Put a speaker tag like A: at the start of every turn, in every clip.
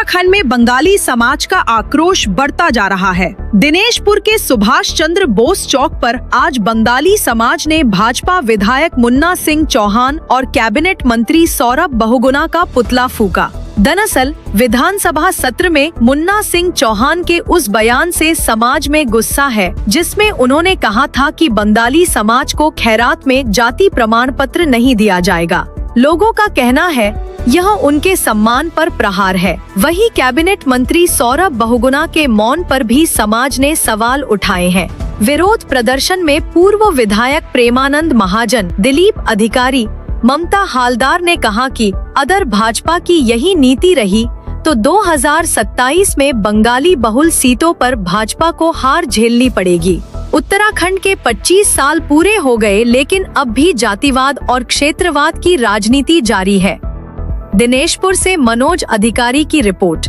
A: उत्तराखंड में बंगाली समाज का आक्रोश बढ़ता जा रहा है। दिनेशपुर के सुभाष चंद्र बोस चौक पर आज बंगाली समाज ने भाजपा विधायक मुन्ना सिंह चौहान और कैबिनेट मंत्री सौरभ बहुगुणा का पुतला फूका। दरअसल विधानसभा सत्र में मुन्ना सिंह चौहान के उस बयान से समाज में गुस्सा है, जिसमें उन्होंने कहा था कि बंगाली समाज को खैरात में जाति प्रमाण पत्र नहीं दिया जाएगा। लोगों का कहना है यह उनके सम्मान पर प्रहार है। वहीं कैबिनेट मंत्री सौरभ बहुगुणा के मौन पर भी समाज ने सवाल उठाए हैं। विरोध प्रदर्शन में पूर्व विधायक प्रेमानंद महाजन, दिलीप अधिकारी, ममता हालदार ने कहा कि अगर भाजपा की यही नीति रही तो 2027 में बंगाली बहुल सीटों पर भाजपा को हार झेलनी पड़ेगी। उत्तराखंड के 25 साल पूरे हो गए, लेकिन अब भी जातिवाद और क्षेत्रवाद की राजनीति जारी है। दिनेशपुर से मनोज अधिकारी की रिपोर्ट।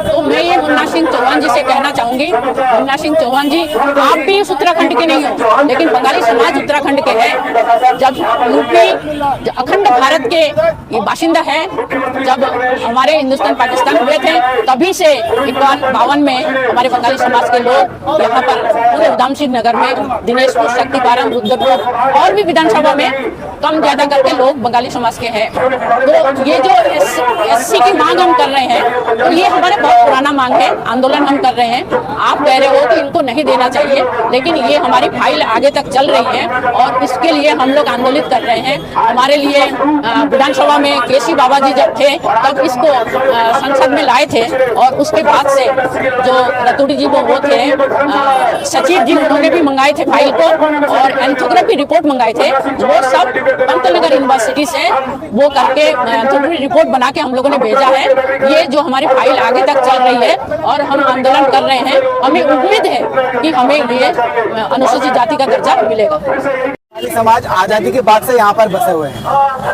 B: तो मैं ये मुन्ना सिंह चौहान जी से कहना चाहूंगी, मुन्ना सिंह चौहान जी, आप भी इस उत्तराखंड के नहीं हो, लेकिन बंगाली समाज उत्तराखंड के है। जब यूपी अखंड भारत के ये बाशिंदा है, जब हमारे हिंदुस्तान पाकिस्तान हुए थे, तभी से 51 में हमारे बंगाली समाज के लोग यहाँ पर पूरे उधमसिंह नगर में, दिनेशपुर, शक्तिपारम, रुद्रपुर और भी विधानसभा में कम ज्यादा करके लोग बंगाली समाज के हैं। तो ये जो SC की मांग हम कर रहे हैं, तो ये हमारे बहुत पुराना मांग है, आंदोलन हम कर रहे हैं। आप कह रहे हो कि इनको नहीं देना चाहिए, लेकिन ये हमारी फाइल आगे तक चल रही है और इसके लिए हम लोग आंदोलित कर रहे हैं। हमारे लिए विधानसभा में केसी बाबा जी जब थे तब इसको संसद में लाए थे और उसके बाद से जो रतुड़ी जी वो थे सचिव जी, उन्होंने भी मंगाए थे फाइल को और एंथोग्राफी रिपोर्ट मंगाए थे। वो सब पंतनगर यूनिवर्सिटी से वो करके एंथोग्राफी रिपोर्ट बना के हम लोगों ने भेजा है। ये जो हमारी फाइल आगे तक चल रही है और हम आंदोलन कर रहे हैं। हमें उम्मीद है कि हमें ये अनुसूचित जाति का दर्जा मिलेगा।
C: समाज आजादी के बाद से यहाँ पर बसे हुए हैं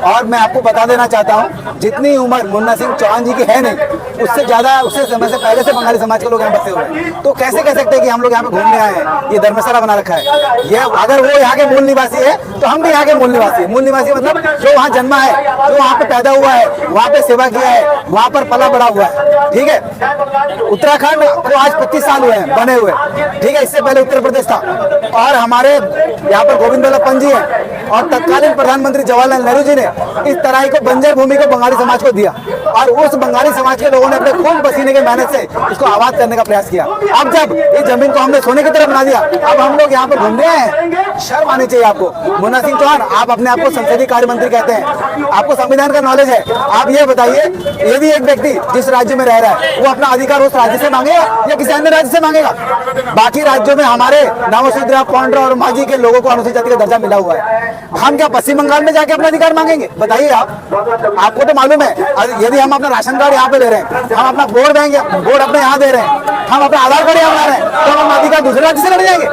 C: और मैं आपको बता देना चाहता हूँ, जितनी उम्र मुन्ना सिंह चौहान जी की है नहीं, उससे ज्यादा, उससे समय से पहले से बंगाली समाज के लोग यहाँ बसे हुए हैं। तो कैसे कह सकते हैं कि हम लोग यहाँ पे घूमने आए हैं? ये धर्मशाला बना रखा है। ये अगर वो यहाँ के मूल निवासी है तो हम भी यहाँ के मूल निवासी है। मूल निवासी मतलब जो वहाँ जन्मा है, जो वहाँ पे पैदा हुआ है, वहाँ पे सेवा किया है, वहाँ पर पला बड़ा हुआ है। ठीक है, उत्तराखंड को आज 25 साल हुए हैं बने हुए। ठीक है, इससे पहले उत्तर प्रदेश था और हमारे यहाँ पर गोविंद वल्लभ पंत जी है और तत्कालीन प्रधानमंत्री जवाहरलाल नेहरू जी ने इस तराई को, बंजर भूमि को बंगाली समाज को दिया और उस बंगाली समाज के लोगों ने अपने खून पसीने के मेहनत से इसको आबाद करने का प्रयास किया। अब जब इस जमीन को हमने सोने की तरह बना दिया, अब हम लोग यहाँ पर घूमने आए हैं। शर्म आनी चाहिए आपको। मुन्ना सिंह चौहान, आप अपने आप को संसदीय कार्य मंत्री कहते हैं, आपको संविधान का नॉलेज है। आप ये बताइए, यदि एक व्यक्ति जिस राज्य में रह रहा है वो अपना अधिकार उस राज्य से मांगेगा या किसी अन्य राज्य से मांगेगा? बाकी राज्यों में हमारे नवशूद्र, पौंड्र और माझी के लोगों को अनुसूचित जाति का दर्जा मिला हुआ है। हम क्या पश्चिम बंगाल में जाके अपना अधिकार मांगेंगे? बताइए आप। आपको तो मालूम है, यदि हम अपना राशन कार्ड यहाँ पे ले रहे हैं, हम अपना बोर्ड अपने यहाँ दे रहे हैं, हम अपना आधार कार्ड यहाँ बना रहे हैं, तो हम अपना अधिकार दूसरे राज्य से लड़ जाएंगे?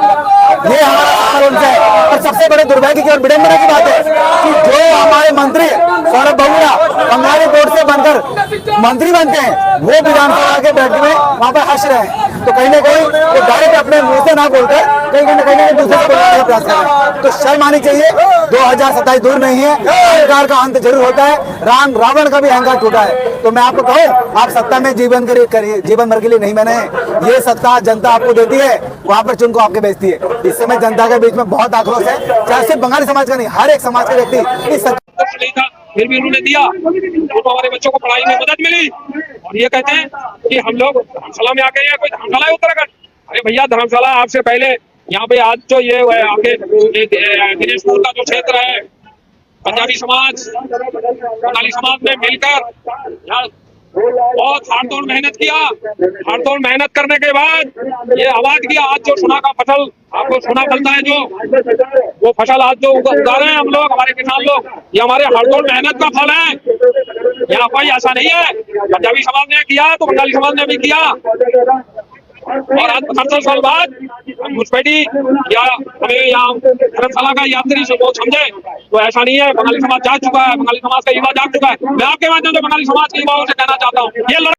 C: ये हमारा उनसे है। और सबसे बड़े दुर्भाग्य की और विडंबना की बात है कि जो हमारे मंत्री सौरभ बहुगुणा बंगाली बोर्ड से बनकर मंत्री बनते हैं, वो विधानसभा के बैठक में वहाँ पर हंस रहे हैं। तो कहीं ना कहीं वो डायरेक्ट अपने मुंह से ना बोलकर कहीं ना कहीं दूसरे से बोलने का प्रयास कर रहे हैं। तो शर्म आनी चाहिए। 2027 दूर नहीं है, अहंकार का अंत जरूर होता है। रावण का भी अहंकार टूटा है। तो मैं आपको कहूँ, आप सत्ता में जीवन भर के लिए नहीं बने हैं। ये सत्ता जनता आपको देती है, वहाँ पर चुन को आपके बेचती है। इस समय जनता के बीच में बहुत आक्रोश है, चाहे सिर्फ बंगाली समाज का नहीं, हर एक समाज के व्यक्ति इस
D: फिर भी उन्होंने दिया तो हमारे बच्चों को पढ़ाई में मदद मिली। और ये कहते हैं कि हम लोग धर्मशाला में आके, कोई धर्मशाला है उत्तराखंड? अरे भैया, धर्मशाला आपसे पहले यहाँ पे आज जो ये आगे दिनेशपुर का जो क्षेत्र है, पंजाबी समाज, बंगाली समाज ने मिलकर यहाँ बहुत हाथ-तोड़ मेहनत किया। हाथ-तोड़ मेहनत करने के बाद ये आबाद किया। आज जो सोना का फसल, आपको सोना फलता है, जो वो फसल आज जो उगा रहे हैं हम लोग, हमारे किसान लोग, ये हमारे हाथ-तोड़ मेहनत का फल है। यहाँ कोई ऐसा नहीं है पंजाबी समाज ने किया तो बंगाली समाज ने भी किया। और आज 75 साल बाद घुसपैठी या हमें यहाँ धर्मशाला का यात्री से वो समझे, तो ऐसा नहीं है। बंगाली समाज जाग चुका है, बंगाली समाज का युवा जाग चुका है। मैं आपके माध्यम से बंगाली समाज के युवाओं से कहना चाहता हूँ, ये